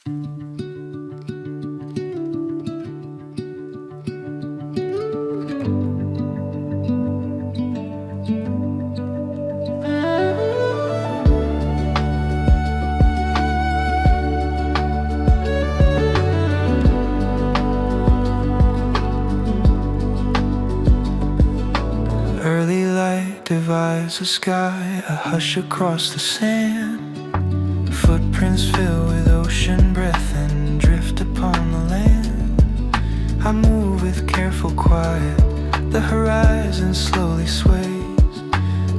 Early light divides the sky, a hush across the sand. Footprints fill with ocean breath and drift upon the land. I move with careful quiet, the horizon slowly sways.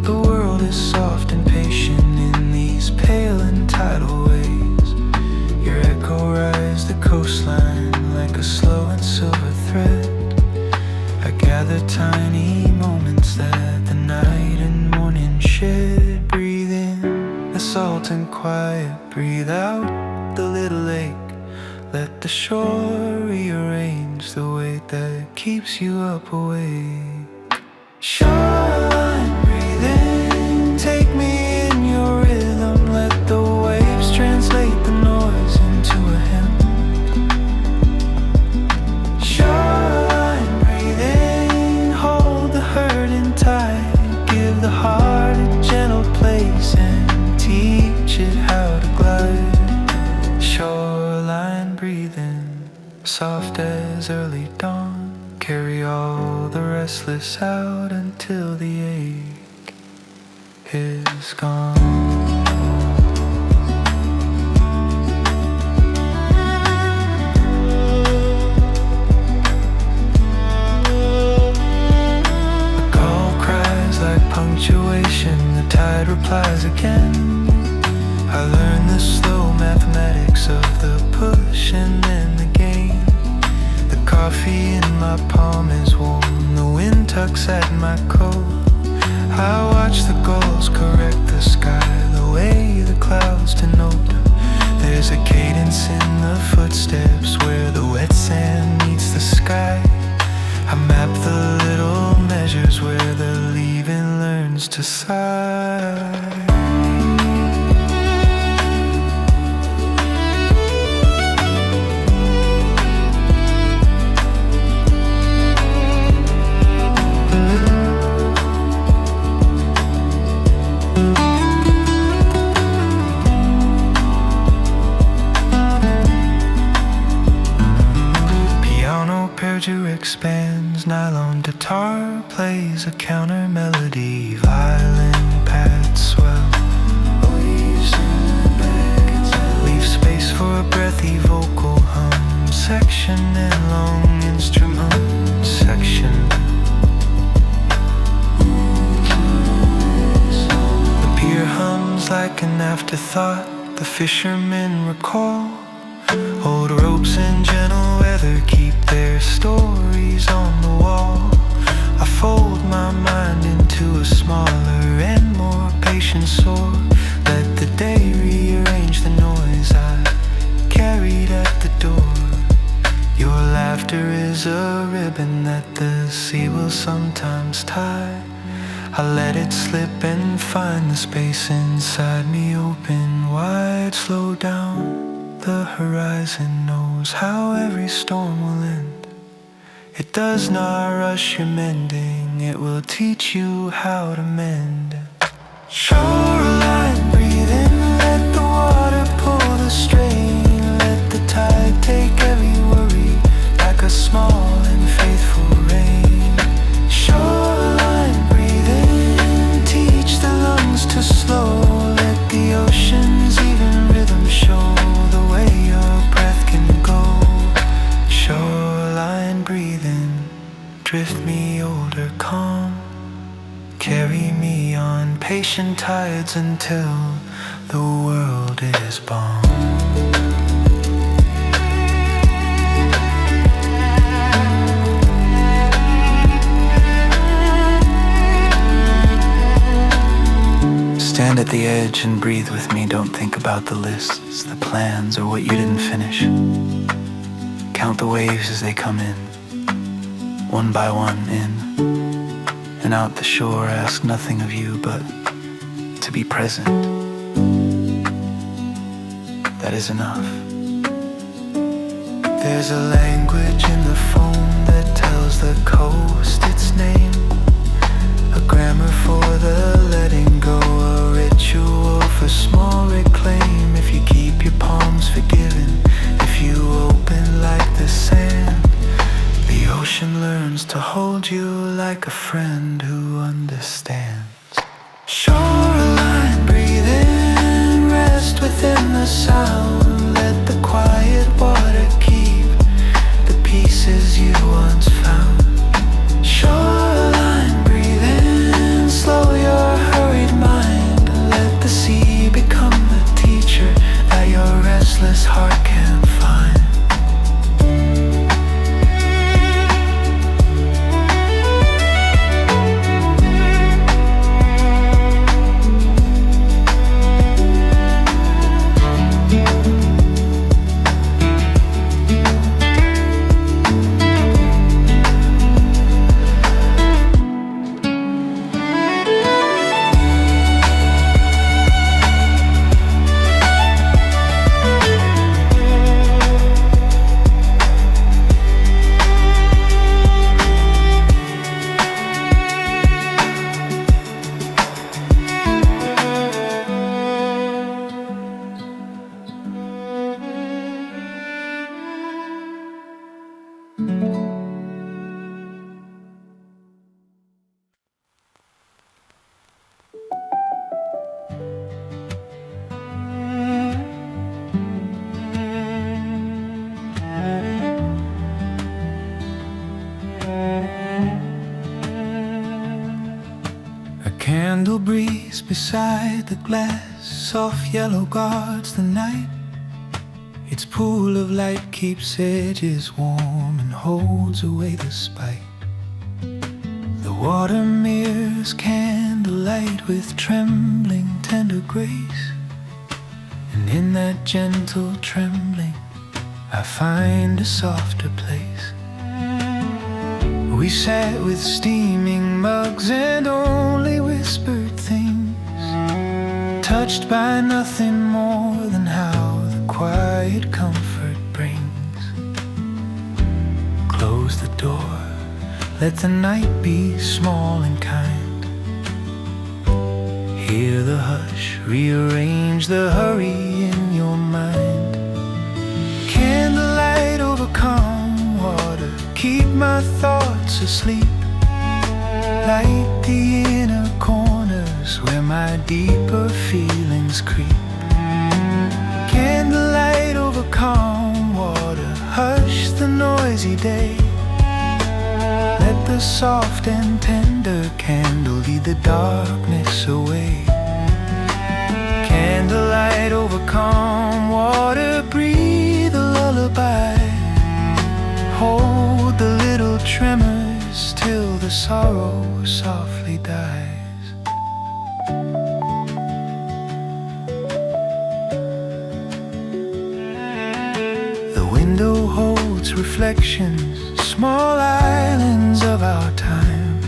The world is soft and patient in these pale and tidal waves. Your echo rides the coastline like a slow and silver thread. I gather tiny moments that the night and morning shed. Breathe in the salt and quiet, breathe out the little lake. Let the shore rearrange the weight that keeps you up awake. Shoreline breathing, take me in your rhythm. Let the waves translate the noise into a hymn. Shoreline breathing, hold the hurting tight. Give the heart a gentle place and teach it how to glide. Shoreline breathing, soft as early dawn. Carry all the restless out until the ache is gone. Punctuation, the tide replies again. I learned the slow mathematics of the push and then the gain. The coffee in my palm is warm, the wind tugs at my coat. I watch the gulls correct the sky, the way the clouds denote. There's a cadence in the footsteps where the wet sand meets the sky. I map the little measures where the leaving learns to sigh. Expands, nylon guitar plays a counter melody, violin pads swell. Leave space for a breathy vocal hum, section and long instrument section. The pier hums like an afterthought, the fishermen recall. Old ropes in gentle weather keep their stories on the wall. I fold my mind into a smaller and more patient soar. Let the day rearrange the noise I carried at the door. Your laughter is a ribbon that the sea will sometimes tie. I let it slip and find the space inside me open wide. Slow down, the horizon knows how every storm will end. It does not rush your mending, it will teach you how to mend. Shoreline breathing, let the water pull the strain. Let the tide take every worry like a small and faithful rain. Shoreline breathing, teach the lungs to slow. Let the ocean's even rhythm show the way your breath can go. Shoreline breathing, drift me older calm. Carry me on patient tides until the world is balm. Stand at the edge and breathe with me. Don't think about the lists, the plans, or what you didn't finish. Count the waves as they come in, one by one in and out the shore. Ask nothing of you but to be present. That is enough. There's a language in the foam that tells the coast its name, a grammar for the letting go, a ritual for small reclaim. If you keep your palms forgiven, if you open like the sand, the ocean learns to hold you like a friend who understands. Shoreline breathing, rest within the sound. Let the quiet water keep the pieces you once found. Shoreline breathing, slow your hurried mind. Let the sea become the teacher that your restless heart can find. Candle breeze beside the glass, soft yellow guards the night. Its pool of light keeps edges warm and holds away the spite. The water mirrors candlelight with trembling tender grace, and in that gentle trembling I find a softer place. We sat with steaming mugs and only whispered things, touched by nothing more than how the quiet comfort brings. Close the door, let the night be small and kind. Hear the hush, rearrange the hurry in your mind. Candlelight over calm water, keep my thoughts asleep. Light the inner corners where my deeper feelings creep. Candlelight over calm water, hush the noisy day. Let the soft and tender candle lead the darkness away. Candlelight over calm water, breathe a lullaby. Hold the little tremors till the sorrow softly dies. The window holds reflections, small islands of our time.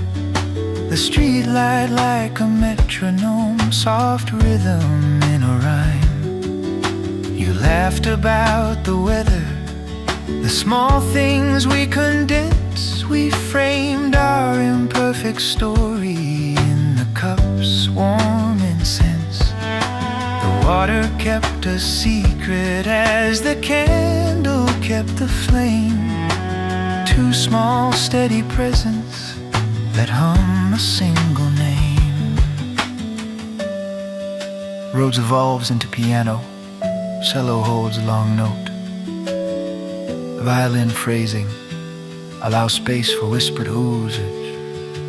The street light like a metronome, soft rhythm in a rhyme. You laughed about the weather, the small things we condense. We framed our imperfect story in the cup's warm incense. The water kept a secret as the candle kept the flame. Two small steady presents that hum a single name. Rhodes evolves into piano, cello holds a long note. Violin phrasing allows space for whispered oozage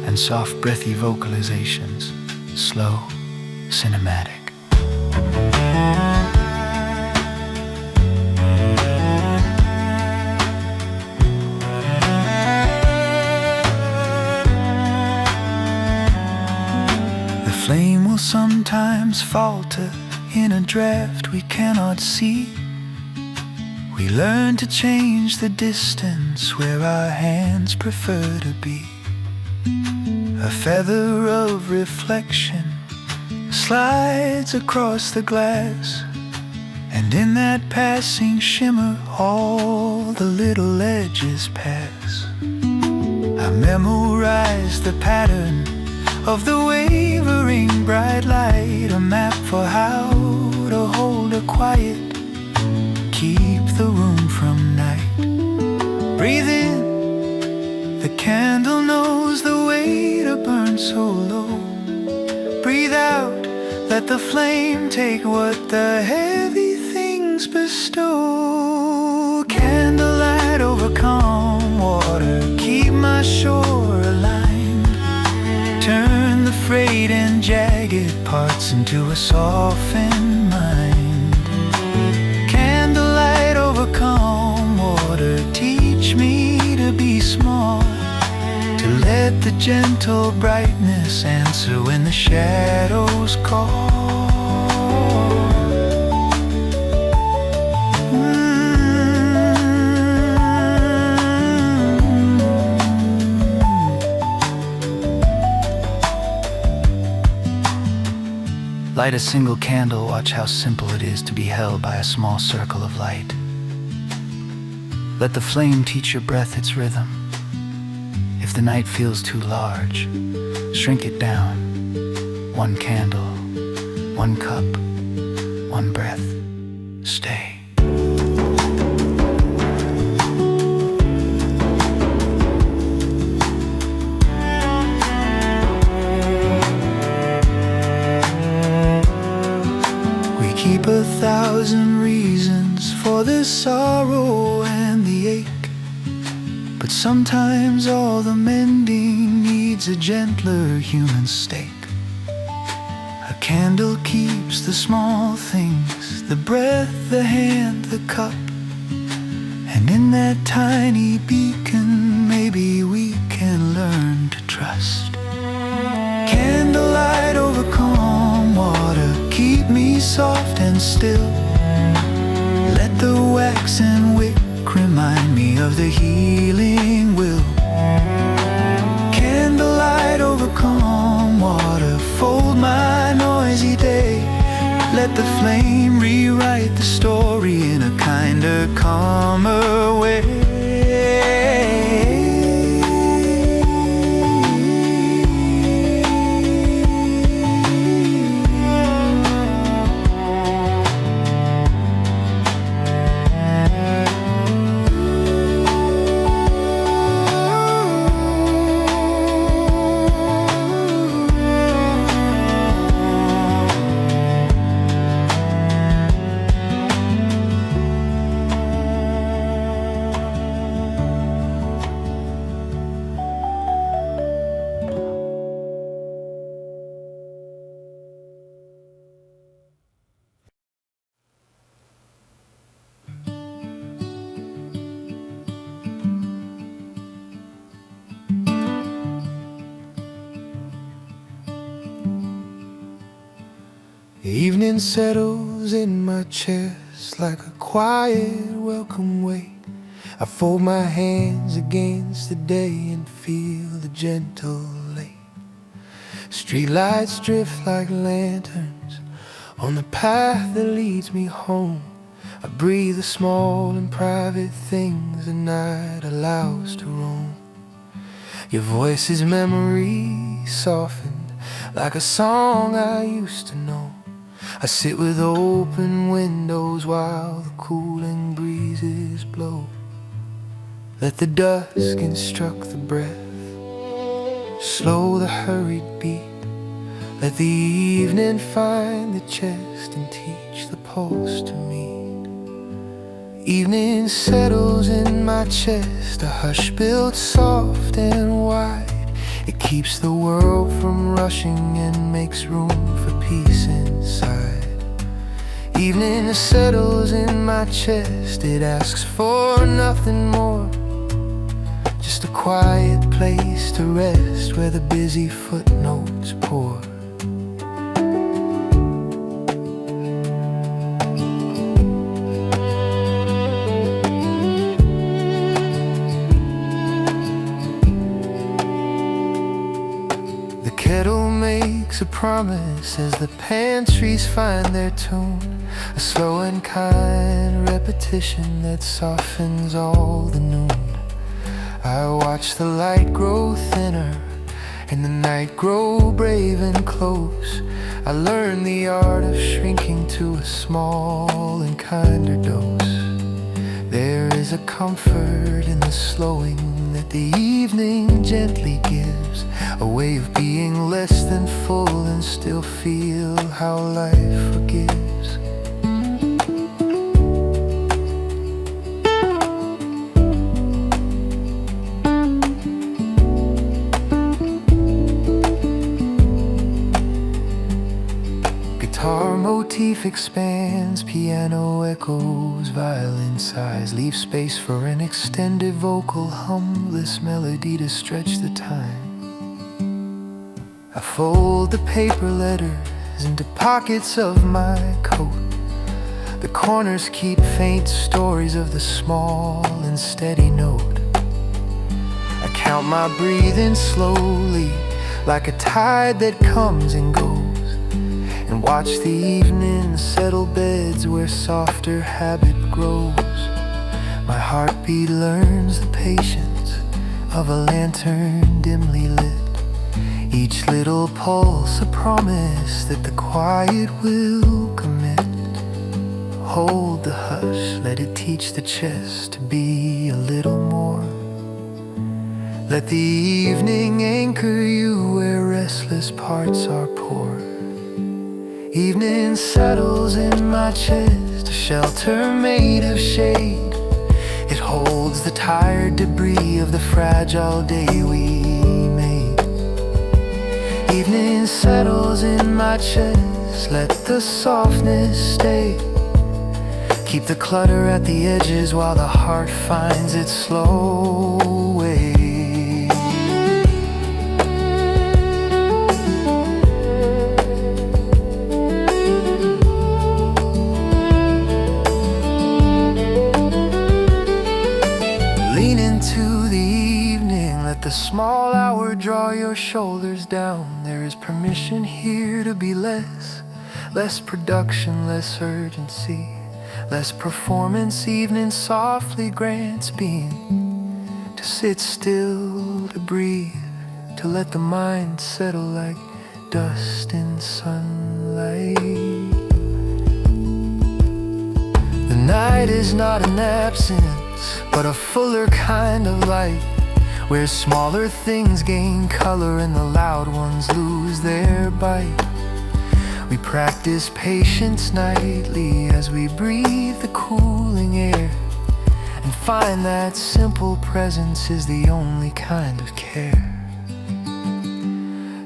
and soft breathy vocalizations, slow, cinematic. The flame will sometimes falter in a draft we cannot see. We learn to change the distance where our hands prefer to be. A feather of reflection slides across the glass, And in that passing shimmer, all the little edges pass. I memorize the pattern of the wavering bright light, a map for how to hold her quiet, keep the room from night. Breathe in, the candle knows the way to burn so low. Breathe out, let the flame take what the heavy things bestow. Candlelight over calm water, keep my shore aligned. Turn the frayed and jagged parts into a softened mind. Candlelight over calm water, teach me to be small, to let the gentle brightness answer when the shadows call. Light a single candle, watch how simple it is to be held by a small circle of light. Let the flame teach your breath its rhythm. If the night feels too large, shrink it down. One candle, one cup, one breath. Stay. We keep 1,000 reasons for the sorrow and the ache, but sometimes all the mending needs a gentler human stake. A candle keeps the small things, the breath, the hand, the cup, and in that tiny beacon maybe we can learn to trust. Candlelight over calm water, keep me soft and still. Let the wax and wick remind me of the healing will. Candlelight over calm water, fold my noisy day. Let the flame rewrite the story in a kinder, calmer way. The evening settles in my chest like a quiet welcome weight. I fold my hands against the day and feel the gentle light. Streetlights drift like lanterns on the path that leads me home. I breathe the small and private things the night allows to roam. Your voice is memory softened like a song I used to know. I sit with open windows while the cooling breezes blow. Let the dusk instruct the breath, slow the hurried beat. Let the evening find the chest and teach the pulse to meet. Evening settles in my chest, a hush built soft and wide. It keeps the world from rushing and makes room for peace inside. Evening settles in my chest, it asks for nothing more, just a quiet place to rest where the busy footnotes pour. The kettle makes a promise as the pantries find their tune. a slow and kind repetition that softens all the noon. I watch the light grow thinner and the night grow brave and close. I learn the art of shrinking to a small and kinder dose. There is a comfort in the slowing that the evening gently gives, a way of being less than full and still feel how life forgives. Guitar motif expands, piano echoes, violin sighs, leave space for an extended vocal hum, this melody to stretch the time. I fold the paper letters into pockets of my coat. The corners keep faint stories of the small and steady note. I count my breathing slowly, like a tide that comes and goes, and watch the evening settle beds where softer habit grows. My heartbeat learns the patience of a lantern dimly lit, each little pulse a promise that the quiet will commit. Hold the hush, let it teach the chest to be a little more. Let the evening anchor you where restless parts are poor. Evening settles in my chest, a shelter made of shade. It holds the tired debris of the fragile day we made. Evening settles in my chest, let the softness stay. Keep the clutter at the edges while the heart finds its slow way. The small hour, draw your shoulders down. There is permission here to be less production, less urgency, less performance. Evening softly grants being, to sit still, to breathe, to let the mind settle like dust in sunlight. The night is not an absence, but a fuller kind of light, where smaller things gain color and the loud ones lose their bite. We practice patience nightly as we breathe the cooling air, and find that simple presence is the only kind of care.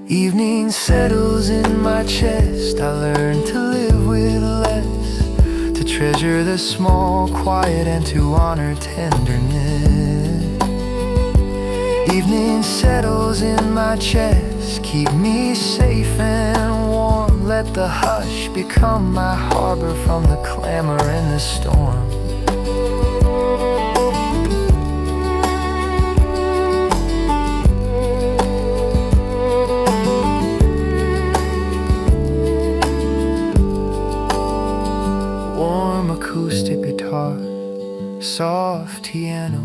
Evening settles in my chest, I learn to live with less, to treasure the small quiet and to honor tenderness. Evening settles in my chest, keep me safe and warm. Let the hush become my harbor from the clamor and the storm. Warm acoustic guitar, soft piano,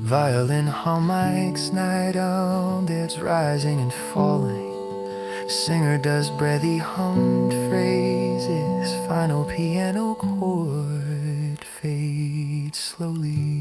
violin harmonics, night out, it's rising and falling. Singer does breathy hummed phrases, final piano chord fades slowly.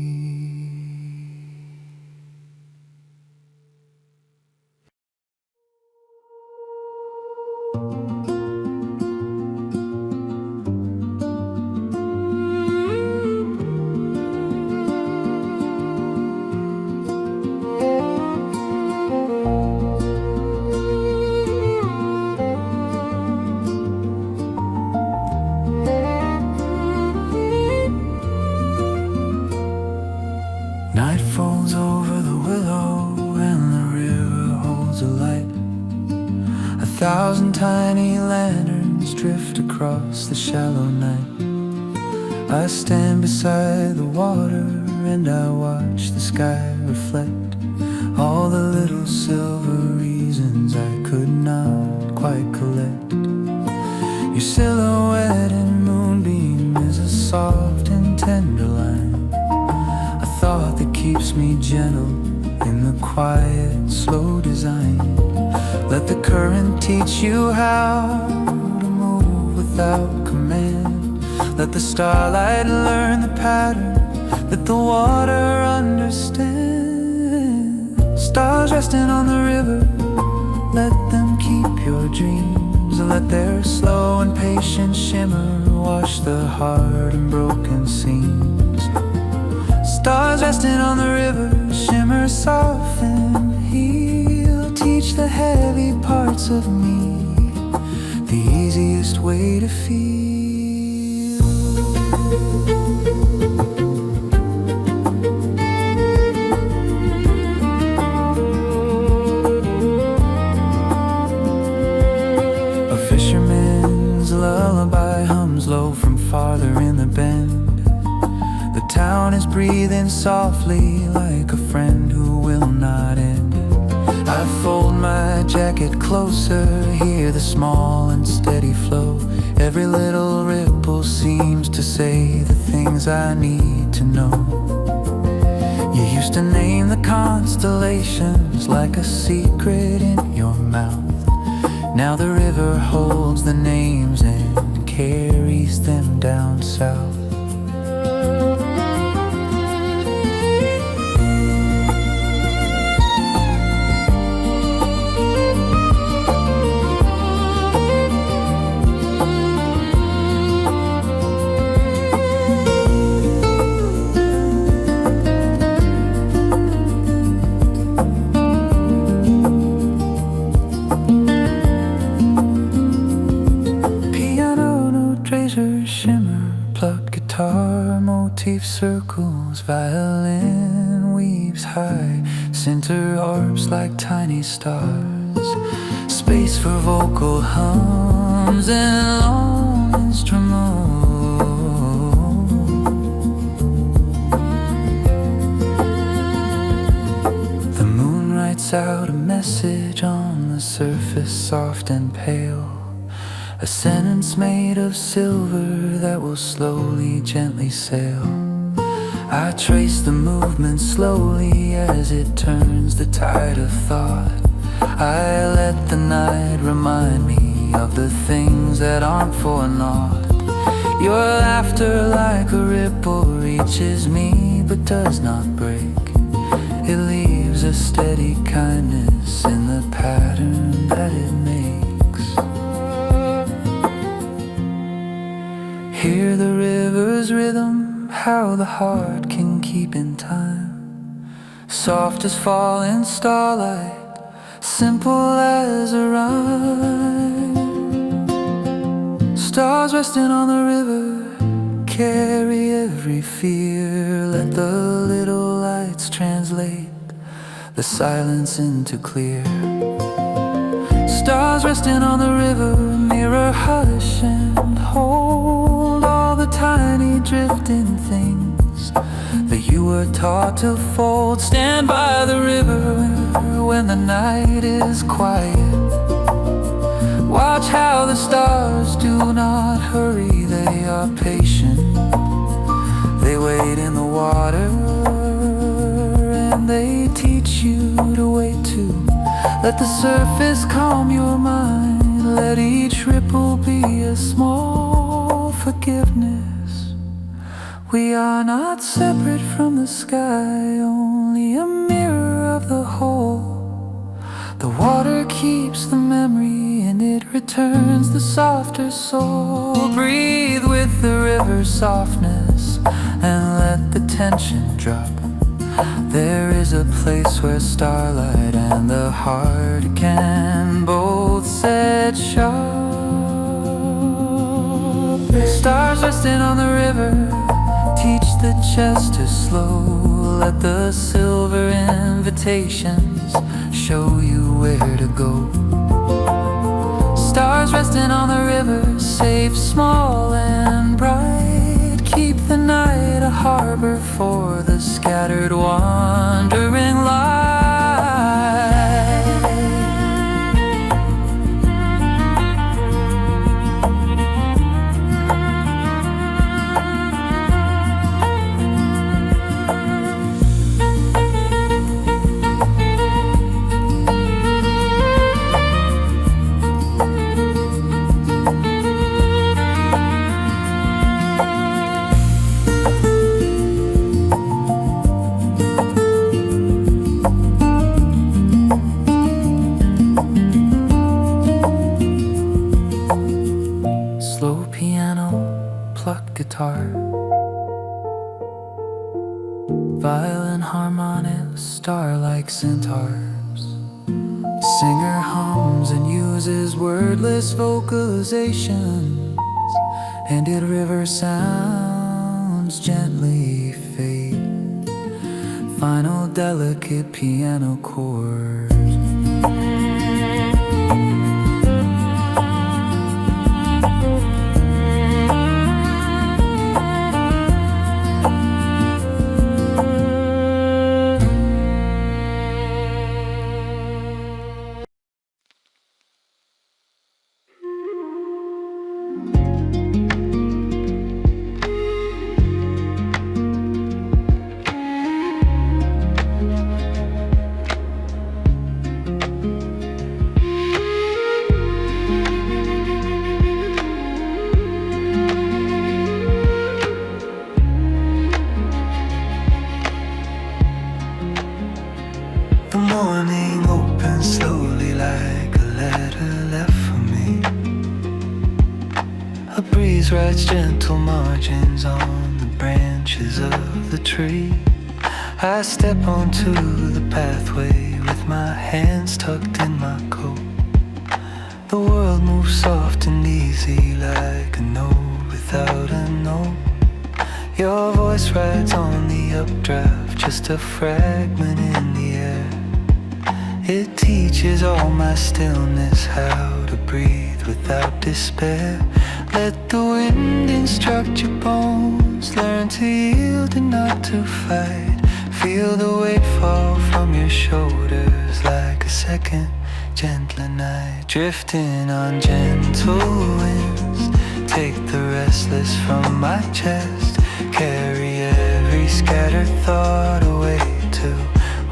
Night falls over the willow and the river holds a light. 1,000 tiny lanterns drift across the shallow night. I stand beside the water and I watch the sky reflect all the little silver reasons I could not quite collect. Your silhouette in moonbeam is a soft and tender line, a thought that keeps me gentle in the quiet, slow design. Let the current teach you how to move without command. Let the starlight learn the pattern that the water understands. Stars resting on the river, let them keep your dreams. Let their slow and patient shimmer wash the heart and broken seams. Stars resting on the river, shimmer, soften, heal. Teach the heavy parts of me the easiest way to feel. A fisherman's lullaby hums low from farther in the bend. The town is breathing softly like a friend who will not end. I fold my jacket closer, hear the small and steady flow. Every little ripple seems to say the things I need to know. You used to name the constellations like a secret in your mouth. Now the river holds the names and carries them down south. Shimmer, plucked guitar, motif circles, violin weaves high, center orbs like tiny stars, space for vocal hums and long instrument. The moon writes out a message on the surface, soft and pale. A sentence made of silver that will slowly, gently sail. I trace the movement slowly as it turns the tide of thought. I let the night remind me of the things that aren't for naught. Your laughter like a ripple reaches me but does not break. It leaves a steady kindness in the pattern that it makes. Hear the river's rhythm, how the heart can keep in time. Soft as falling starlight, simple as a rhyme. Stars resting on the river, carry every fear. Let the little lights translate the silence into clear. Stars resting on the river, mirror, hush and hold all the tiny drifting things that you were taught to fold. Stand by the river when the night is quiet. Watch how the stars do not hurry, they are patient. They wait in the water and they teach you to wait too. Let the surface calm your mind. Let each ripple be a small forgiveness. We are not separate from the sky, only a mirror of the whole. The water keeps the memory and it returns the softer soul. Breathe with the river's softness and let the tension drop. There is a place where starlight and the heart can both set sharp. Stars resting on the river, teach the chest to slow. Let the silver invitations show you where to go. Stars resting on the river, safe, small and bright. Keep the night a harbor for the scattered wandering light. plucked guitar. Violin harmonics, star-like centaurs. Singer hums and uses wordless vocalizations, and its river sounds gently fade. Final delicate piano chords. Writes gentle margins on the branches of the tree. I step onto the pathway with my hands tucked in my coat. The world moves soft and easy like a note without a note. Your voice rides on the updraft, just a fragment in the air. It teaches all my stillness how to breathe without despair. Let the wind instruct your bones, learn to yield and not to fight. Feel the weight fall from your shoulders like a second gentler night. Drifting on gentle winds, take the restless from my chest. Carry every scattered thought away to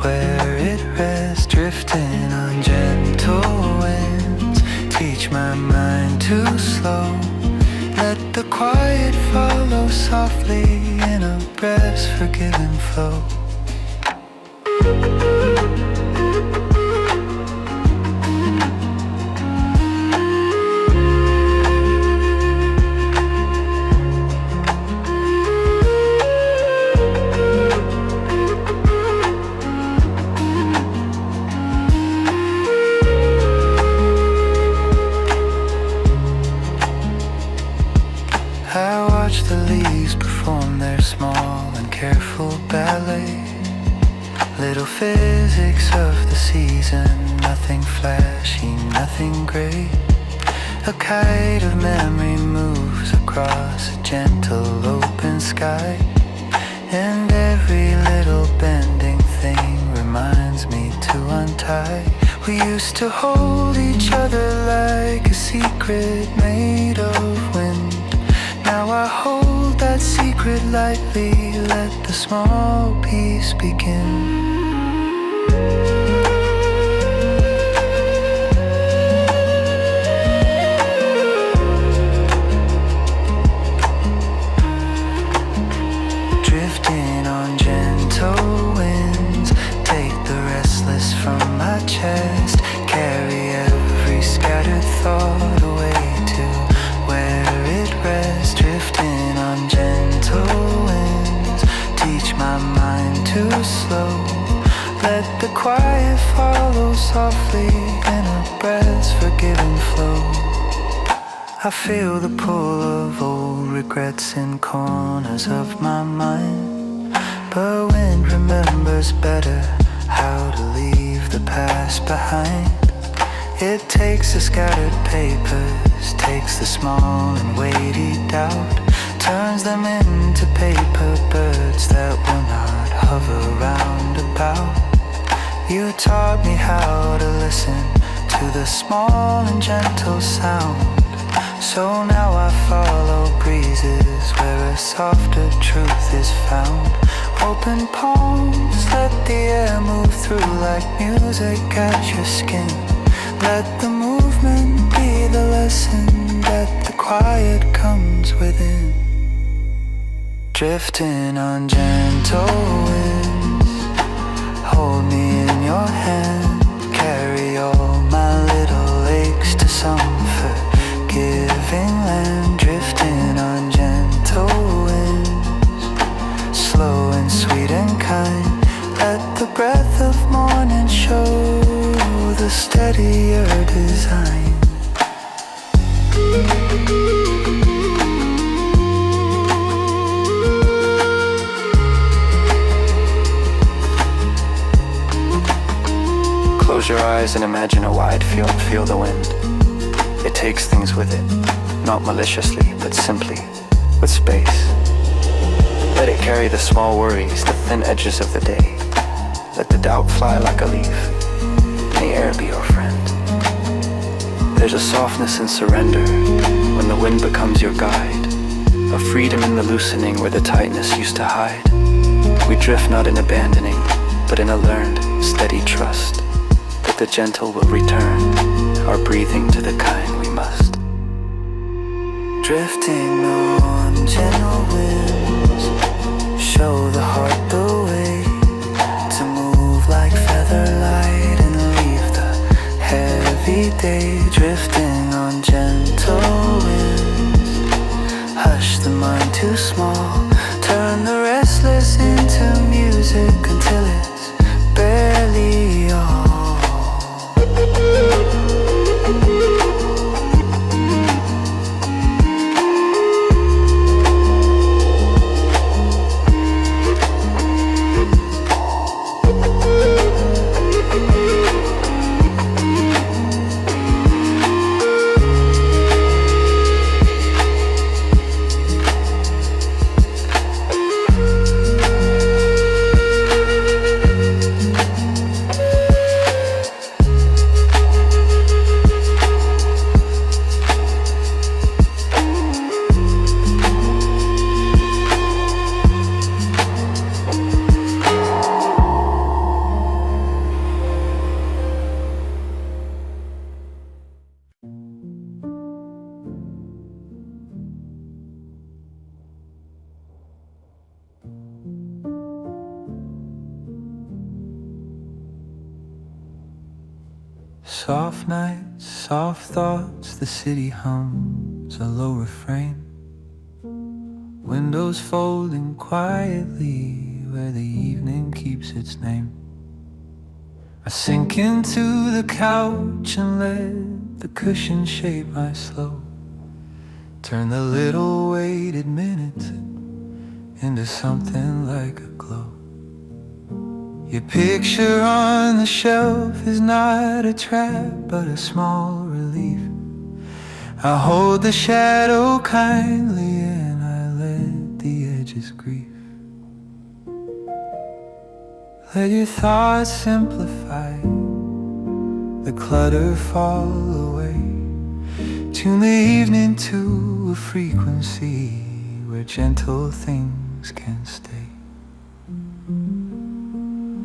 where it rests. Drifting on gentle winds, teach my mind to slow. Let the quiet follow softly in a breath's forgiving flow. Little physics of the season, nothing flashy, nothing great. A kite of memory moves across a gentle open sky, and every little bending thing reminds me to untie. We used to hold each other like a secret made of wind. Now I hold that secret lightly, let the small piece begin. Drifting on gentle winds, take the restless from my chest. Carry every scattered thought away to where it rests. Drifting on gentle winds, teach my mind to slow. Let the quiet follow softly in a breath's forgiving flow. I feel the pull of old regrets in corners of my mind, but wind remembers better how to leave the past behind. It takes the scattered papers, takes the small and weighty doubt, turns them into paper birds that will not hover round about. You taught me how to listen to the small and gentle sound, so now I follow breezes where a softer truth is found. Open palms, let the air move through like music at your skin. Let the movement be the lesson that the quiet comes within. Drifting on gentle winds, hold me in your hand. Carry all my little aches to some forgiving land. Drifting on gentle eyes and imagine a wide field, feel the wind. It takes things with it, not maliciously, but simply, with space. Let it carry the small worries, the thin edges of the day. Let the doubt fly like a leaf, and the air be your friend. There's a softness in surrender, when the wind becomes your guide. A freedom in the loosening where the tightness used to hide. We drift not in abandoning, but in a learned, steady trust that the gentle will return, our breathing to the kind we must. Drifting on gentle winds, show the heart the way to move like feather light and leave the heavy day. Drifting on gentle winds, hush the mind too small, turn the restless into music until it's barely all. Soft nights, soft thoughts, the city hums a low refrain. Windows folding quietly where the evening keeps its name. I sink into the couch and let the cushion shape my slow. Turn the little weighted minutes into something like a glow. Your picture on the shelf is not a trap, but a small relief. I hold the shadow kindly and I let the edges grieve. Let your thoughts simplify, the clutter fall away. Tune the evening to a frequency where gentle things can stay.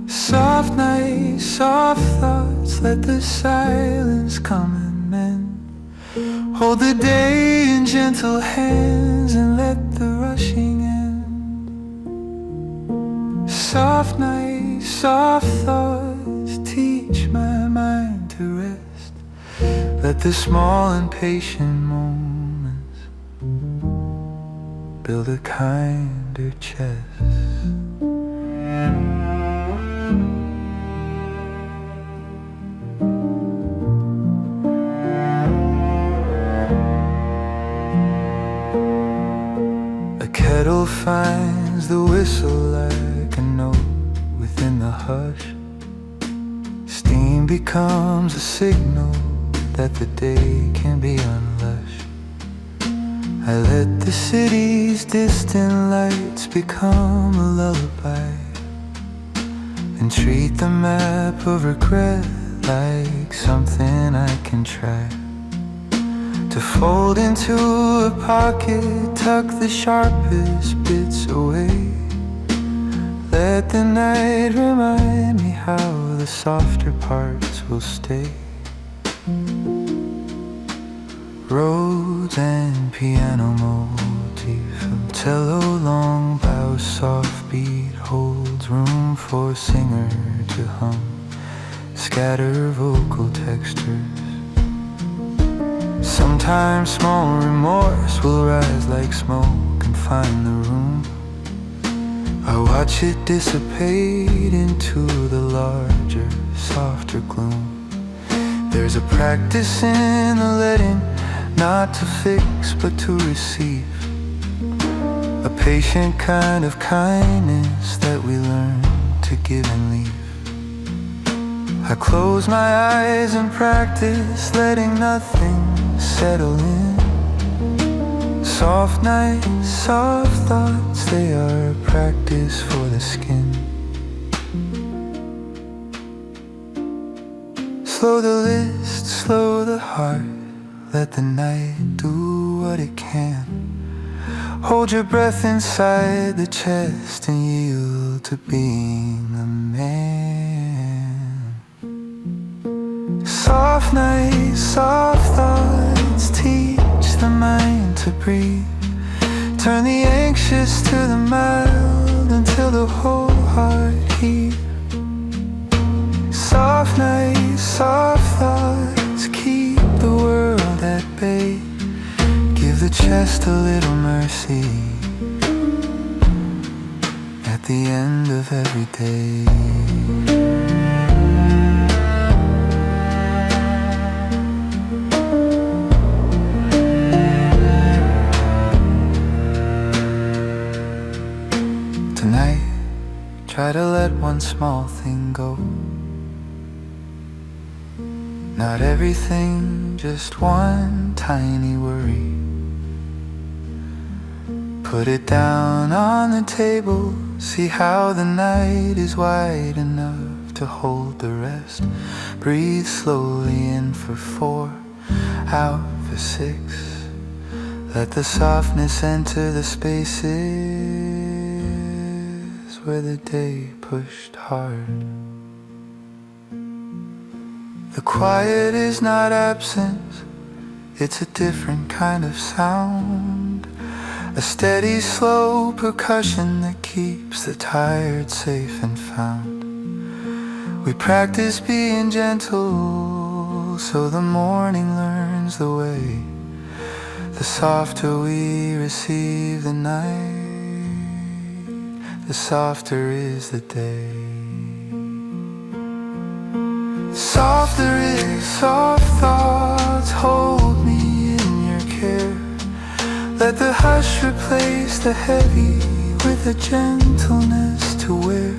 Soft nights, soft thoughts, let the silence come and mend. Hold the day in gentle hands and let the rushing end. Soft nights, soft thoughts, teach my mind to rest. Let the small and patient moments build a kinder chest. Kettle finds the whistle like a note within the hush. Steam becomes a signal that the day can be unlush. I let the city's distant lights become a lullaby, and treat the map of regret like something I can try to fold into a pocket, tuck the sharpest bits away. Let the night remind me how the softer parts will stay. Rhodes and piano motif, cello long bow, soft beat holds room for singer to hum, scatter vocal textures. Sometimes small remorse will rise like smoke and find the room. I watch it dissipate into the larger, softer gloom. There's a practice in the letting, not to fix but to receive. A patient kind of kindness that we learn to give and leave. I close my eyes and practice letting nothing settle in. Soft nights, soft thoughts, they are practice for the skin. Slow the list, slow the heart, let the night do what it can. Hold your breath inside the chest and yield to being a man. Soft nights, soft thoughts, teach the mind to breathe. Turn the anxious to the mild until the whole heart heals. Soft nights, soft thoughts, keep the world at bay. Give the chest a little mercy at the end of every day. Tonight, try to let one small thing go. Not everything, just one tiny worry. Put it down on the table, see how the night is wide enough to hold the rest. Breathe slowly in for 4, out for 6. Let the softness enter the spaces where the day pushed hard. The quiet is not absence, it's a different kind of sound. A steady, slow percussion that keeps the tired safe and found. We practice being gentle so the morning learns the way. The softer we receive the night, the softer is the day. Softer is soft thoughts, hold me in your care. Let the hush replace the heavy with a gentleness to wear.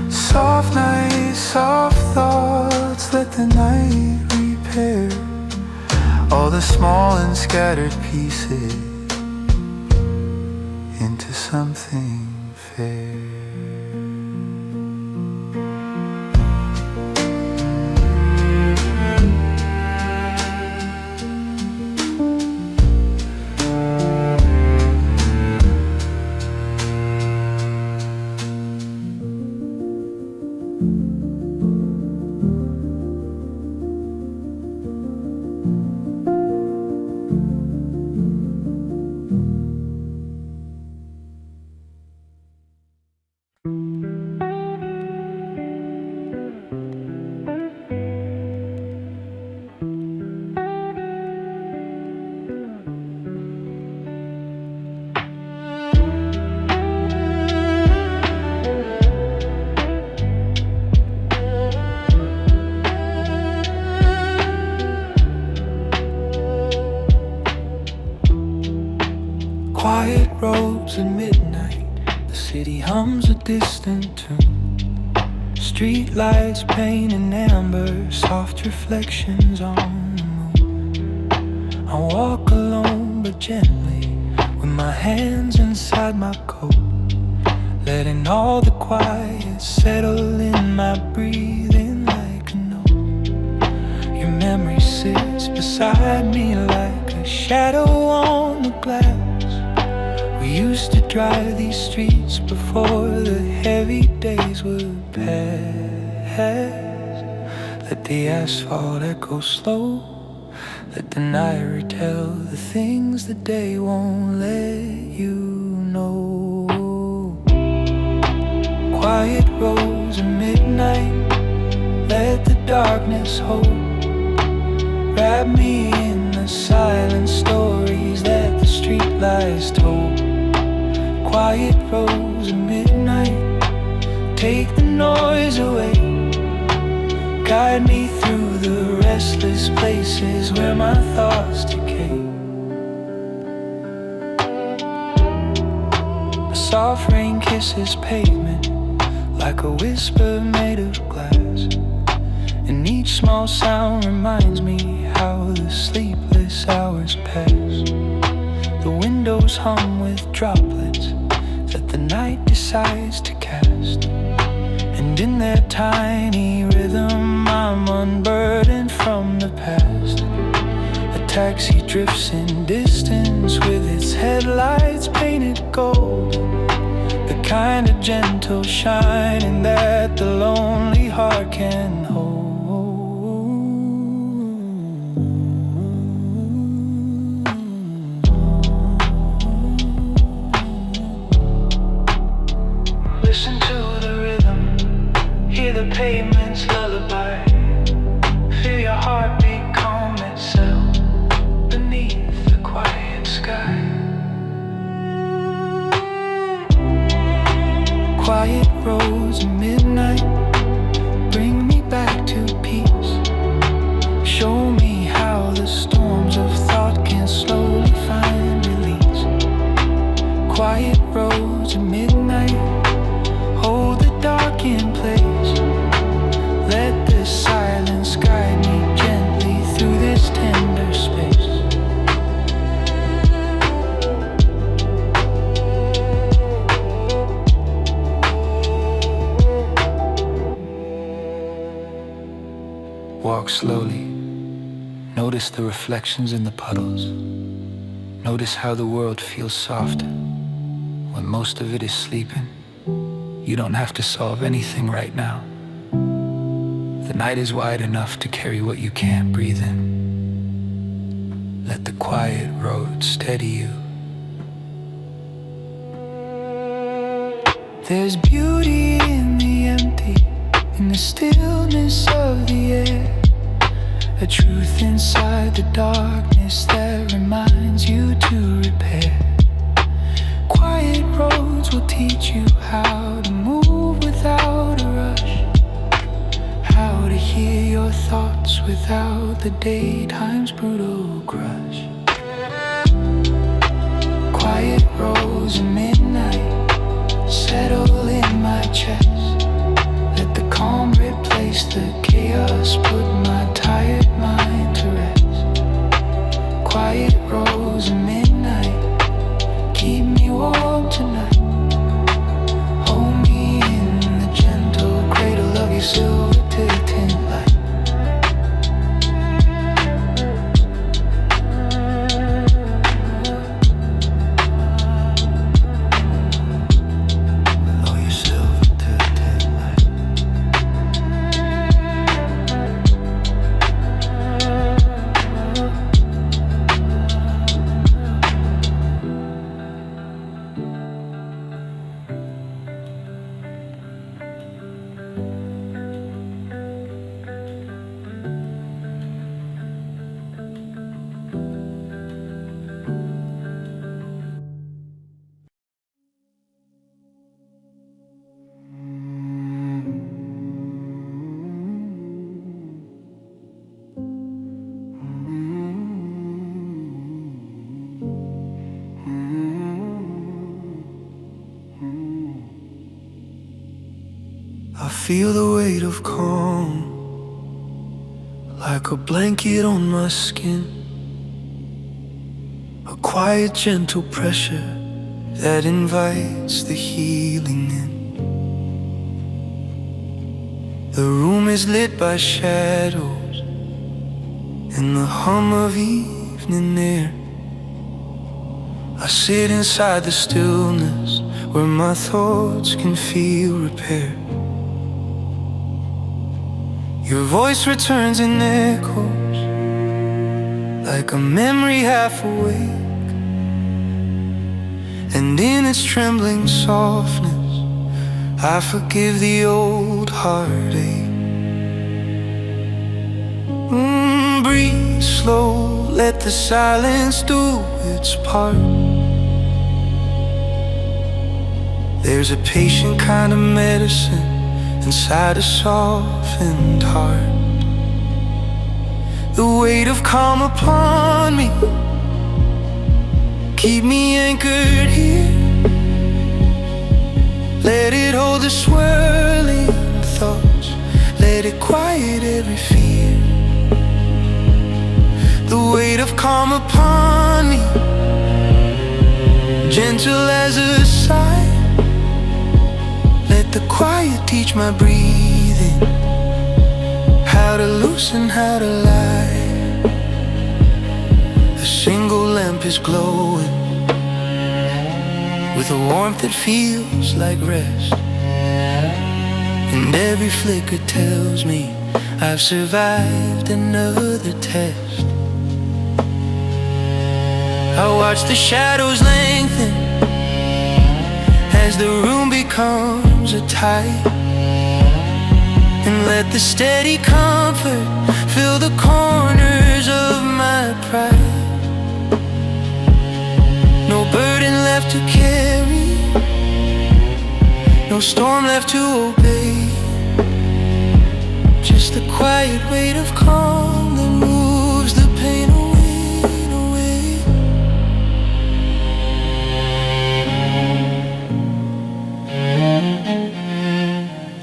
Soft nights, soft thoughts, let the night repair all the small and scattered pieces into something fair. Quiet roads at midnight, the city hums a distant tune. Street lights paint in amber, soft reflections on the moon. I walk alone but gently, with my hands inside my coat, letting all the quiet settle in my breathing like a note. Your memory sits beside me like a shadow on the glass. We used to drive these streets before the heavy days would pass. Let the asphalt echo slow, let the night retell the things the day won't let you know. Quiet roads at midnight, let the darkness hold. Wrap me in the silent stories that the street lights told. Quiet roads at midnight, take the noise away. Guide me through the restless places where my thoughts decay. A soft rain kisses pavement like a whisper made of glass. And each small sound reminds me how the sleepless hours pass. The windows hum with droplets that the night decides to cast. And in their tiny rhythm I'm unburdened from the past. A taxi drifts in distance with its headlights painted gold, the kind of gentle shining that the lonely heart can hold. Listen to the rhythm, hear the pavement's lullaby. Feel your heartbeat calm itself beneath the quiet sky. Quiet roads at midnight bring me back to peace. Show me how the storms of thought can slowly find release. Quiet roads at midnight hold the dark in place. Let the silence guide me gently through this tender space. Walk slowly. Notice the reflections in the puddles. Notice how the world feels softer when most of it is sleeping. You don't have to solve anything right now. The night is wide enough to carry what you can't breathe in. Let the quiet road steady you. There's beauty in the empty, in the stillness of the air. A truth inside the darkness that reminds you to repair. Quiet roads will teach you how to move without a rush, how to hear your thoughts without the daytime's brutal crush. Quiet roads at midnight settle in my chest. Let the calm replace the chaos, put my tired mind to rest. Quiet roads at midnight keep me warm tonight. Hold me in the gentle cradle of your silver tint light. I feel the weight of calm like a blanket on my skin, a quiet gentle pressure that invites the healing in. The room is lit by shadows and the hum of evening air. I sit inside the stillness where my thoughts can feel repair. Your voice returns in echoes like a memory half awake, and in its trembling softness I forgive the old heartache. Breathe slow, let the silence do its part. There's a patient kind of medicine inside a softened heart. The weight of calm upon me, keep me anchored here. Let it hold the swirl come upon me, gentle as a sigh. Let the quiet teach my breathing how to loosen, how to lie. A single lamp is glowing with a warmth that feels like rest, and every flicker tells me I've survived another test. I watch the shadows lengthen as the room becomes a tight, and let the steady comfort fill the corners of my pride. No burden left to carry, no storm left to obey, just the quiet weight of calm that moves the pain away.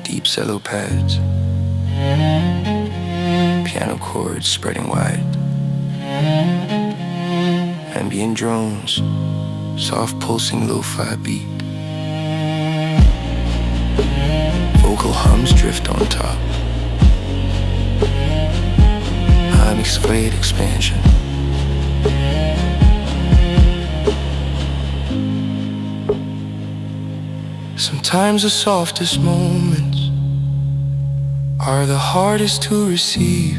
Deep cello pads, piano chords spreading wide, ambient drones, soft pulsing lo-fi beat, vocal hums drift on top, unexplained expansion. Sometimes the softest moments are the hardest to receive.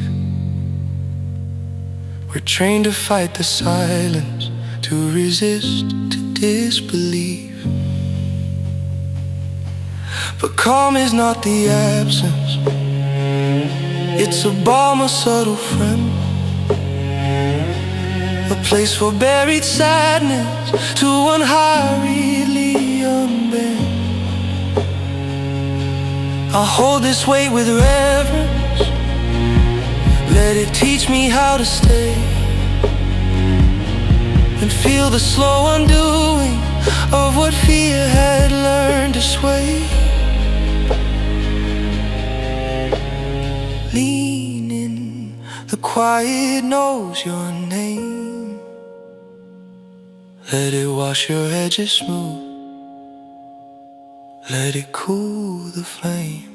We're trained to fight the silence, to resist, to disbelieve. But calm is not the absence, it's a balm, a subtle friend, a place for buried sadness to unhurriedly unbend. I'll hold this weight with reverence, let it teach me how to stay, and feel the slow undoing of what fear had learned to sway. Lean in, the quiet knows your name. Let it wash your edges smooth, let it cool the flame.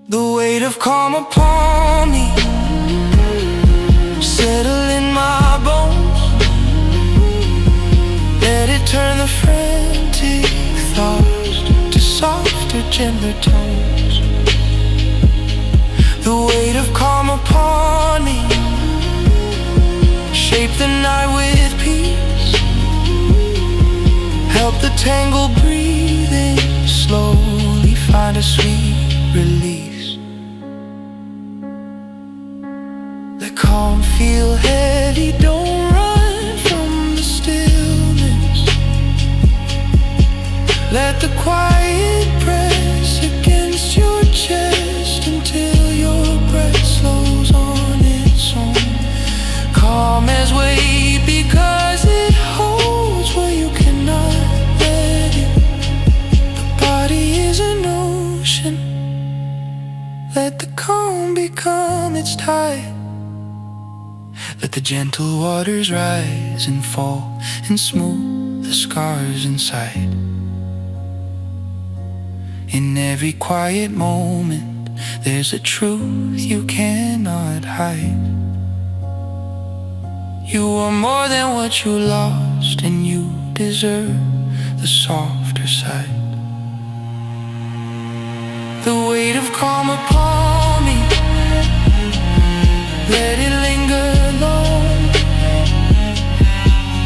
The weight of calm upon me, settle in my bones. Let it turn the frantic thoughts to softer, gentler tones. The weight of calm upon me, shape the night with peace, help the tangled breathing slowly find a sweet release. Let calm feel heavy, don't run from the stillness. Let the quiet press against your chest until your breath slows on its own. Calm as weight because it holds where you cannot let it. The body is an ocean, let the calm become its tide. Let the gentle waters rise and fall and smooth the scars inside. In every quiet moment, there's a truth you cannot hide. You are more than what you lost, and you deserve the softer side. The weight of calm upon me, let it linger long.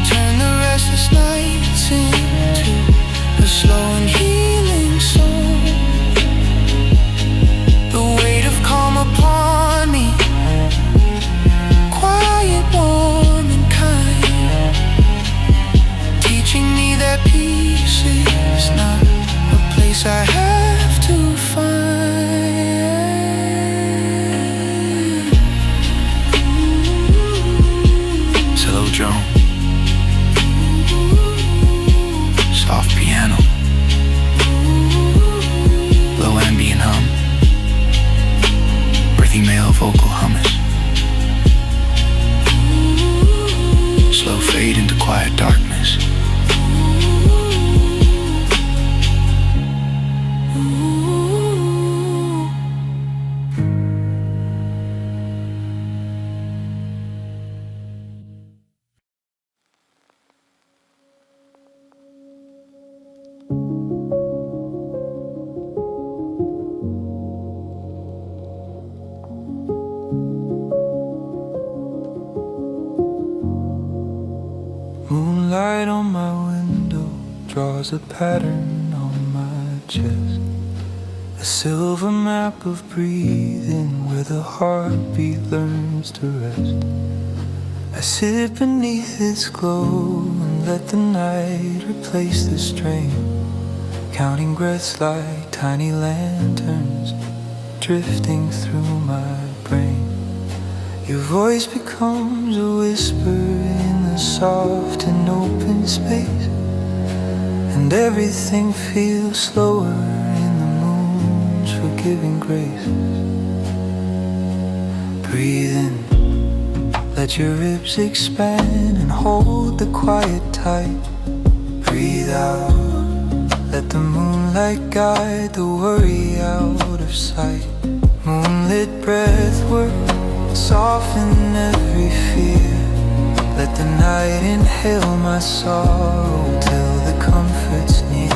Turn the restless nights into a slow and healing song. The weight of calm upon me, quiet, warm and kind, teaching me that peace is not a place I have to find. Cello drone, soft piano, low ambient hum, breathy male vocal hummus. draws a pattern on my chest. A silver map of breathing where the heartbeat learns to rest. I sit beneath its glow and let the night replace the strain, counting breaths like tiny lanterns drifting through my brain. Your voice becomes a whisper in the soft and open space, and everything feels slower in the moon's forgiving grace. Breathe in, let your ribs expand and hold the quiet tight. Breathe out, let the moonlight guide the worry out of sight. Moonlit breath work, soften every fear. Let the night inhale my sorrow till the comfort's near.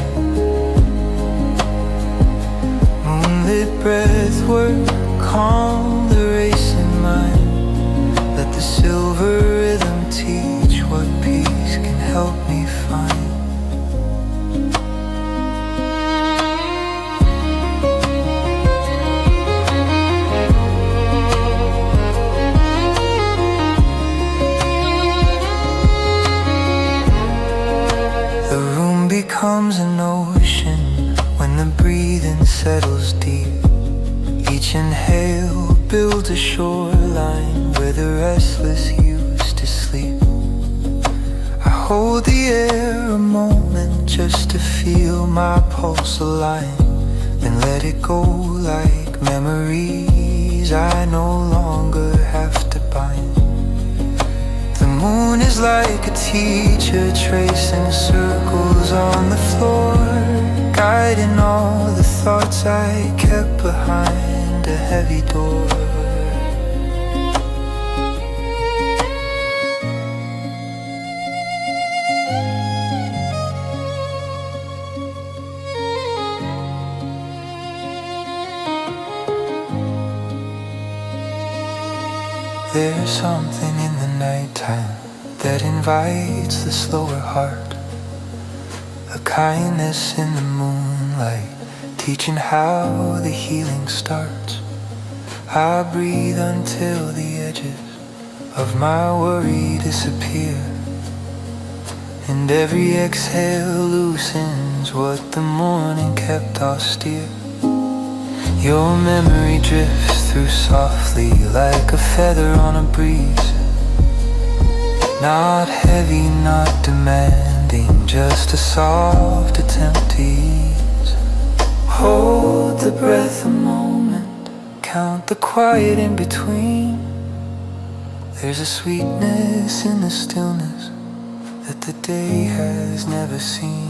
Moonlit breath work, calm the racing mind. Let the silver rhythm teach what peace can help me find. Becomes an ocean when the breathing settles deep. Each inhale builds a shoreline where the restless used to sleep. I hold the air a moment just to feel my pulse align, then let it go like memories I no longer have to bind. The moon is like a teacher tracing circles on the floor, guiding all the thoughts I kept behind a heavy door. There's something in the nighttime that invites the slower heart, a kindness in the moonlight, teaching how the healing starts. I breathe until the edges of my worry disappear, and every exhale loosens what the morning kept austere. Your memory drifts through softly like a feather on a breeze, not heavy, not demanding, just a soft attempt to ease. Hold the breath a moment, count the quiet in between. There's a sweetness in the stillness that the day has never seen.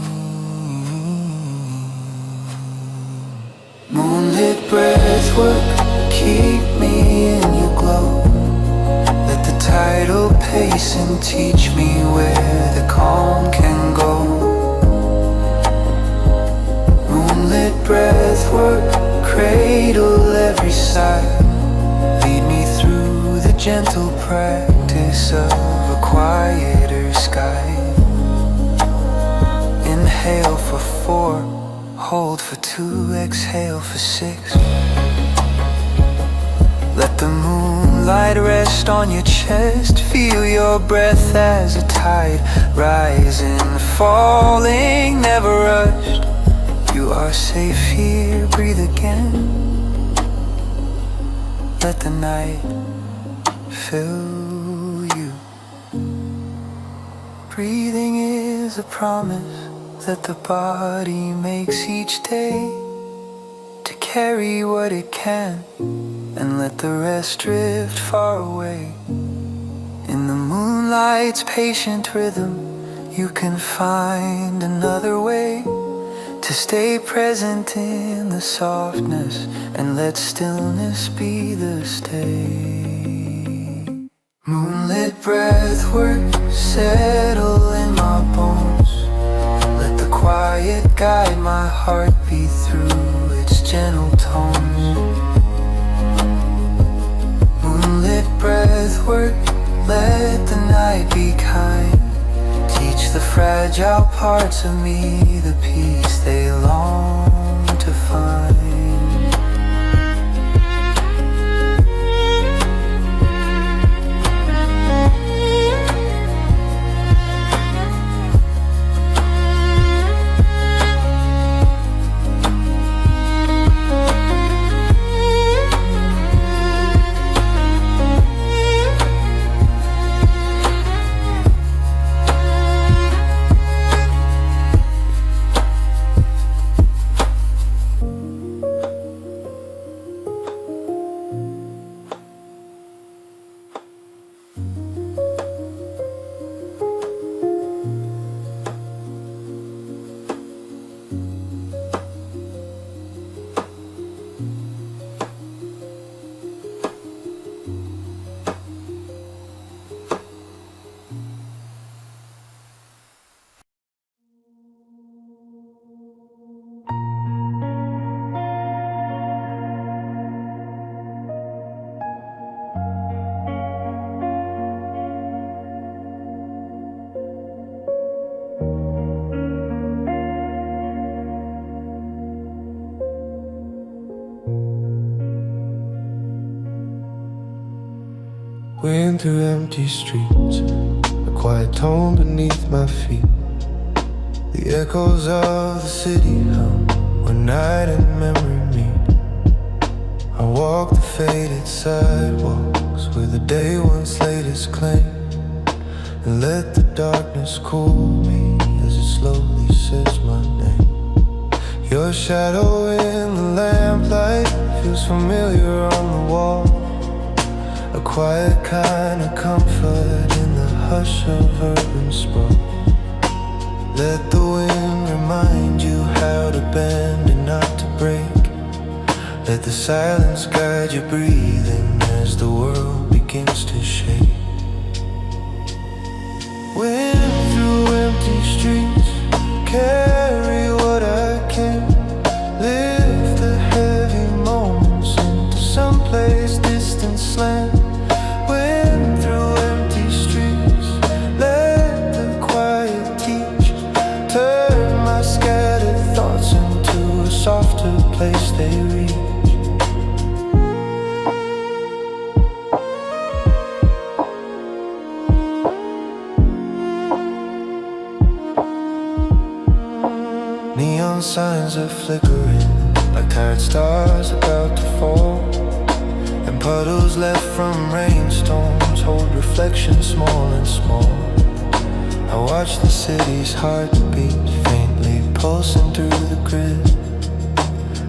Moonlit breath work, keep me in your glow. Let the tidal pacing teach me where the calm can go. Moonlit breath work, cradle every sigh. Lead me through the gentle practice of a quieter sky. Inhale for 4, hold for 2, exhale for 6. Let the moonlight rest on your chest. Feel your breath as a tide, rising, falling, never rushed. You are safe here, breathe again. Let the night fill you. Breathing is a promise that the body makes each day to carry what it can and let the rest drift far away. In the moonlight's patient rhythm, you can find another way to stay present in the softness and let stillness be the stay. Moonlit breath work, settle in my bones. Let the quiet guide my heartbeat through its gentle tones. Moonlit breath work, let the night be kind. Teach teach the fragile parts of me the peace they long to find. Wind through empty streets, a quiet tone beneath my feet. The echoes of the city hum when night and memory meet. I walk the faded sidewalks where the day once laid its claim, and let the darkness cool me as it slowly says my name. Your shadow in the lamplight feels familiar on the wall, a quiet kind of comfort in the hush of urban sprawl. Let the wind remind you how to bend and not to break. Let the silence guide your breathing as the world begins to shake. Wind through empty streets, carry what I can. Lift the heavy moments into someplace distant slant. Wind through empty streets, let the quiet teach. Turn my scattered thoughts into a softer place they reach. Neon signs are flickering like tired stars about to fall, and puddles left from rainstorms hold reflections small and small. I watch the city's heartbeat faintly pulsing through the grid,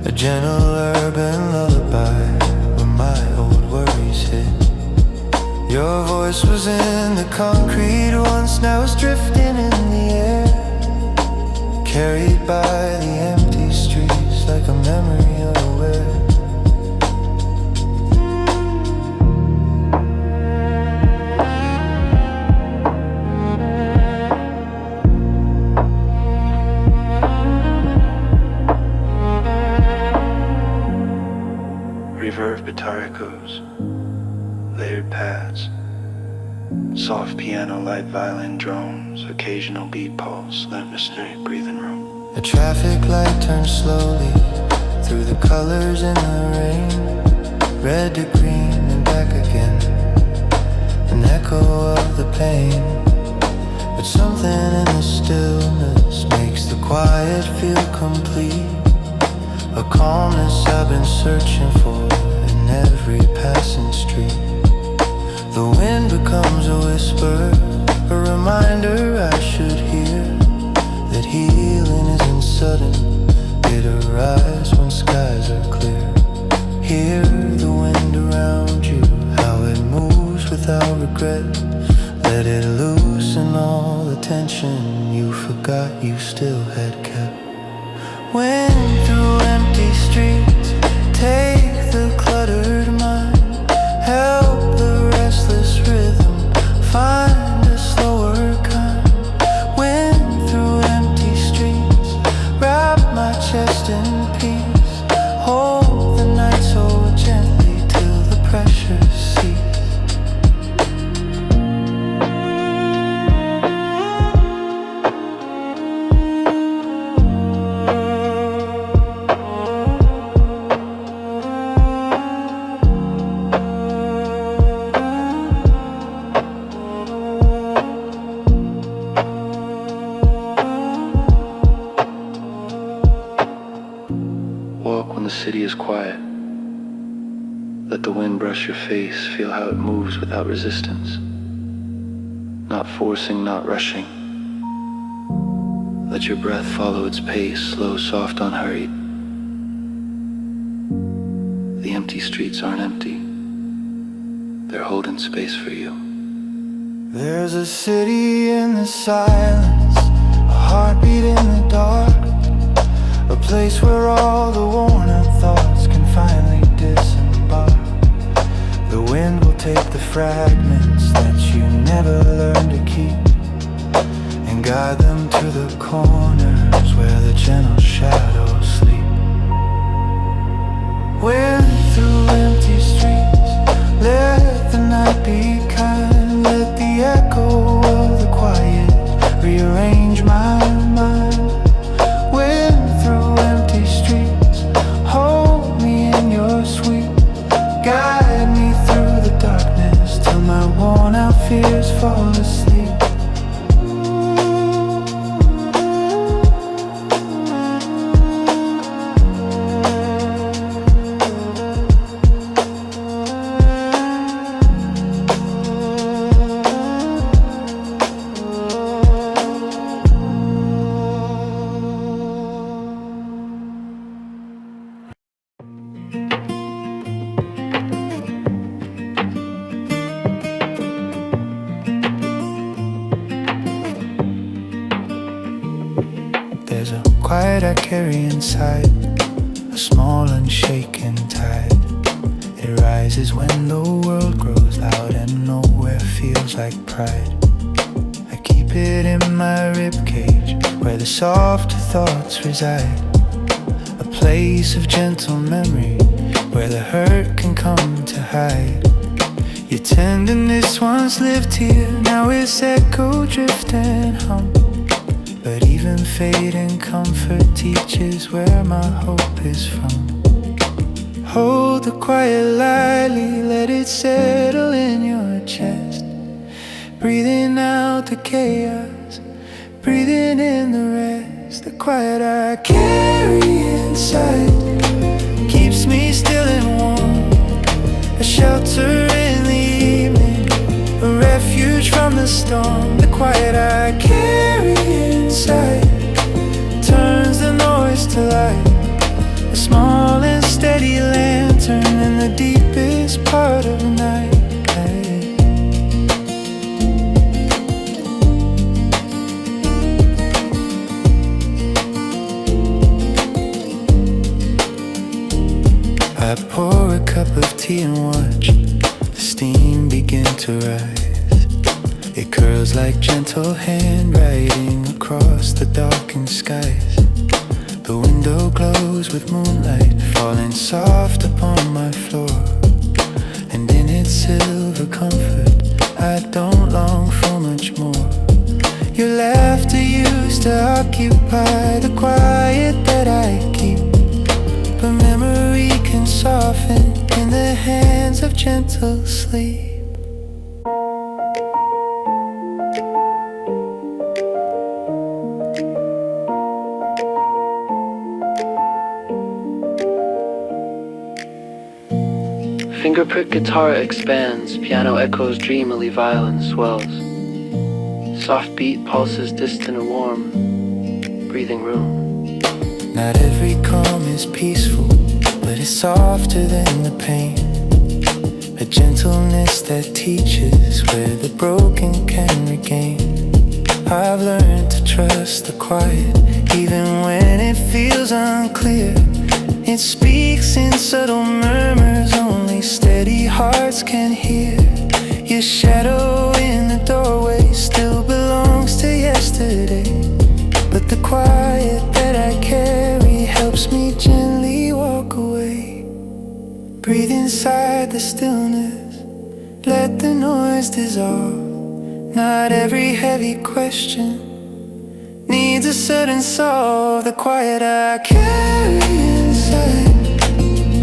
a gentle urban lullaby where my old worries hid. Your voice was in the concrete once, now it's drifting in the air, carried by the empty streets like a memory unaware. Reverb guitar echoes, layered pads, soft piano, light violin, drones, occasional beat pulse, that mystery breathing room. A traffic light turns slowly through the colors in the rain, red to green and back again, an echo of the pain. But something in the stillness makes the quiet feel complete, a calmness I've been searching for in every passing street. The wind becomes a whisper, a reminder I should hear, that healing isn't sudden, it arrives when skies are clear. Hear the wind around you, how it moves without regret. Let it loosen all the tension you forgot you still had kept. Wind through empty streets, take the cluttered mind, help the restless rhythm find a slower kind. Wind through empty streets, wrap my chest in peace, hold the night so gently till the pressure ceases. city is quiet. Let the wind brush your face, feel how it moves without resistance. Not forcing, not rushing. Let your breath follow its pace, slow, soft, unhurried. The empty streets aren't empty. They're holding space for you. There's a city in the silence, a heartbeat in the dark, a place where all the worn-out thoughts can finally disembark. The wind will take the fragments that you never learned to keep and guide them to the corners where the gentle shadows sleep. Wind through empty streets, let the night be kind, let the echo of the quiet rearrange my mind. Wind through empty streets, hold me in your sweet, guide me through the darkness till my worn out fears fall asleep. There's a quiet I carry inside, a small unshaken tide. It rises when the world grows loud and nowhere feels like pride. I keep it in my ribcage where the softer thoughts reside, a place of gentle memory where the hurt can come to hide. Your tenderness once lived here, now it's echo, drift and hum. But even fading comfort teaches where my hope is from. Hold the quiet lightly, let it settle in your chest. Breathing out the chaos, breathing in the rest. The quiet I carry inside keeps me still and warm, a shelter in the evening, a refuge from the storm. The quiet I carry inside turns the noise to light, a small and steady lantern in the deepest part of night. I pour a cup of tea and watch the steam begin to rise. It curls like gentle handwriting across the darkened skies. The window glows with moonlight falling soft upon my floor, and in its silver comfort I don't long for much more. Your laughter used to occupy the quiet that I keep, but memory can soften in the hands of gentle sleep. Fingerprick guitar expands, piano echoes dreamily, violin swells. Soft beat pulses distant and warm, breathing room. Not every calm is peaceful, but it's softer than the pain, a gentleness that teaches where the broken can regain. I've learned to trust the quiet, even when it feels unclear. It speaks in subtle murmurs only steady hearts can hear. Your shadow in the doorway still belongs to yesterday, but the quiet that I carry helps me gently walk away. Breathe inside the stillness, let the noise dissolve. Not every heavy question needs a sudden solve. The quiet I carry inside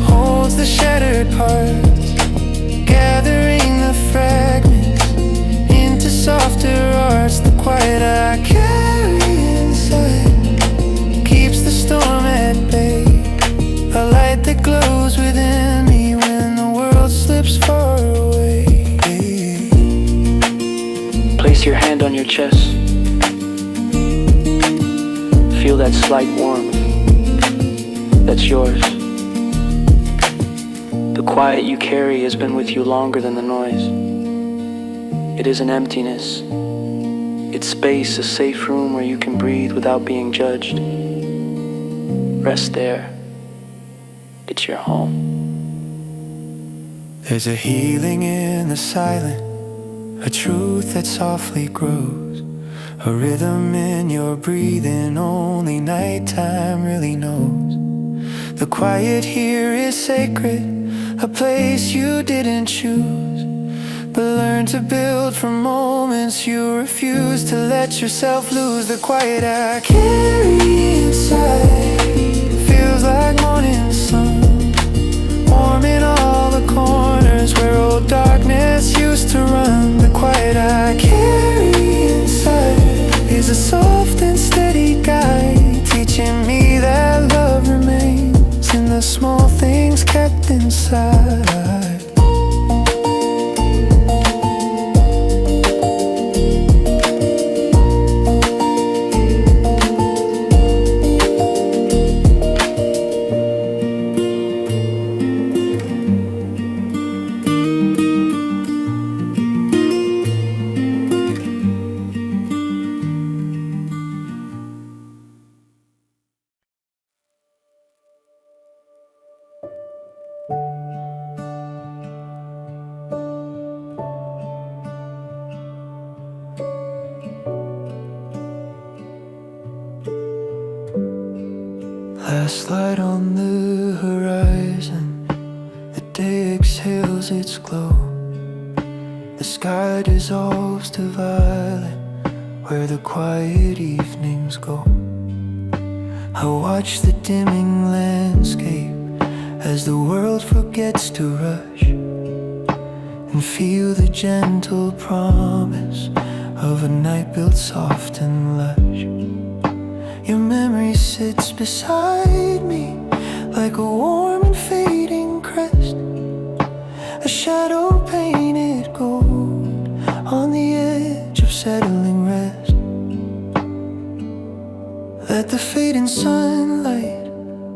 holds the shattered parts, gathering the fragments into softer arts. The quiet I carry inside keeps the storm at bay, a light that chest. Feel that slight warmth. That's yours. The quiet you carry has been with you longer than the noise. It is an emptiness. It's space, a safe room where you can breathe without being judged. Rest there. It's your home. There's a healing in the silent, a truth that softly grows, a rhythm in your breathing only nighttime really knows. The quiet here is sacred, a place you didn't choose, but learn to build from moments you refuse to let yourself lose. The quiet I carry inside feels like morning sun, warm in all the corners where old darkness used to run. The quiet I carry inside is a soft and steady guide, teaching me that love remains in the small things kept inside. Last light on the horizon, the day exhales its glow. The sky dissolves to violet, where the quiet evenings go. I watch the dimming landscape as the world forgets to rush, and feel the gentle promise of a night built soft and lush. Your memory sits beside me like a warm and fading crest, a shadow painted gold on the edge of settling rest. Let the fading sunlight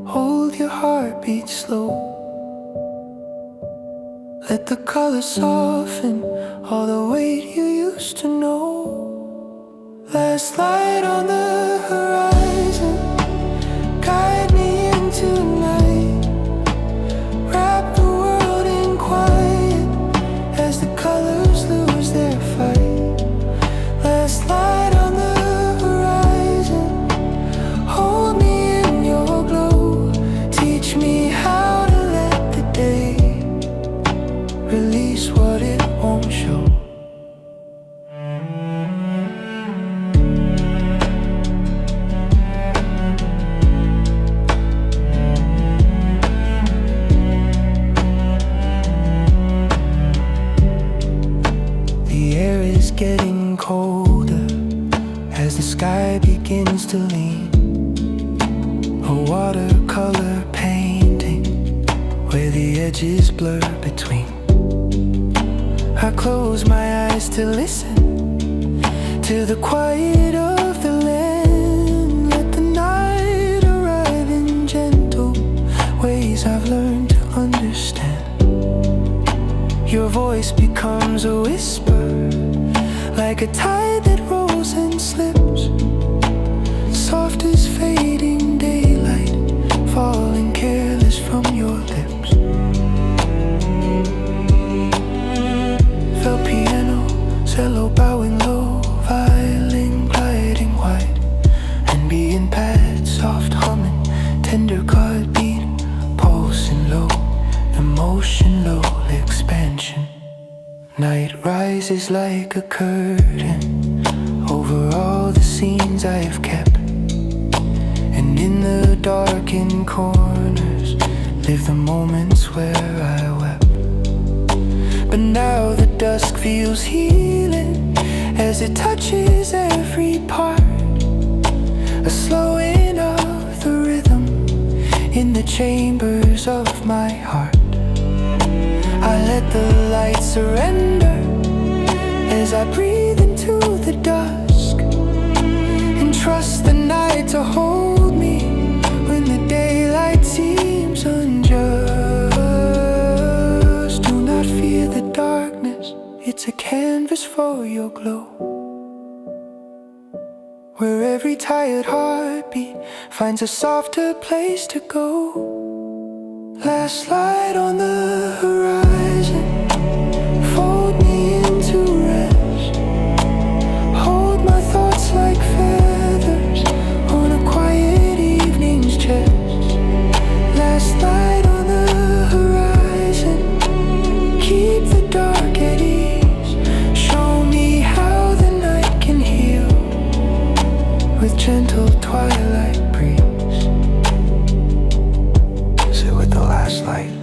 hold your heartbeat slow. Let the colors soften all the weight you used to know. Last light on the horizon, guide me into night. Wrap the world in quiet as the colors lose their fight. Last light on the horizon, hold me in your glow. Teach me how to let the day release what it won't show. Getting colder as the sky begins to lean, a watercolor painting where the edges blur between. I close my eyes to listen to the quiet of the land. Let the night arrive in gentle ways I've learned to understand. Your voice becomes a whisper, like a tide that rolls and slips, soft as fading daylight, falling careless from your lips. Felt piano, cello bowing low, violin gliding wide, and being pad, soft humming, tender chord beat, pulsing low, emotion low, expansion. Night rises like a curtain over all the scenes I have kept, and in the darkened corners live the moments where I wept. But now the dusk feels healing as it touches every part, a slowing of the rhythm in the chambers of my heart. I let the light surrender as I breathe into the dust. trust the night to hold me when the daylight seems unjust. Do not fear the darkness, it's a canvas for your glow, where every tired heartbeat finds a softer place to go. Last light on the horizon, fold me into rest. Hold my thoughts like feathers on a quiet evening's chest. Last light on the horizon, keep the dark at ease. Show me how the night can heal with gentle twilight breeze. Sit with the last light,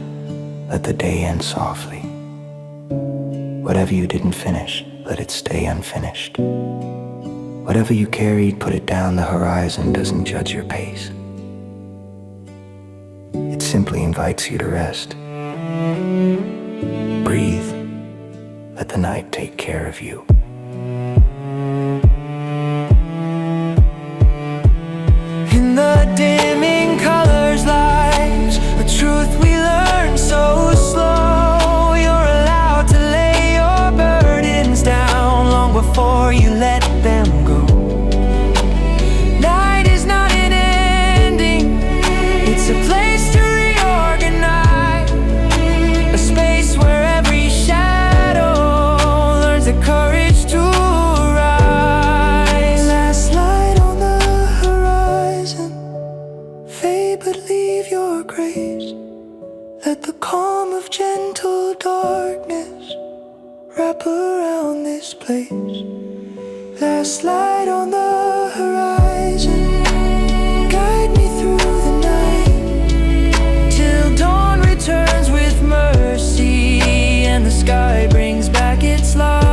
let the day end softly. Whatever you didn't finish, let it stay unfinished. Whatever you carried, put it down. The horizon doesn't judge your pace. It simply invites you to rest. Breathe. Let the night take care of you. In the dimming colors lies a truth we learn so slow. You're allowed to lay your burdens down long before you let them go. Night is not an ending, it's a place to reorganize, a space where every shadow learns the courage to rise. Last light on the horizon, fade but leave your grace. Let the calm of gentle darkness wrap around this place. Last light on the horizon, guide me through the night till dawn returns with mercy and the sky brings back its light.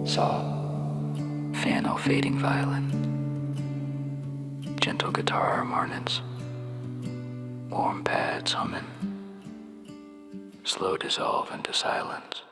Soft, piano fading violin, gentle guitar harmonics, warm pads humming, slow dissolve into silence.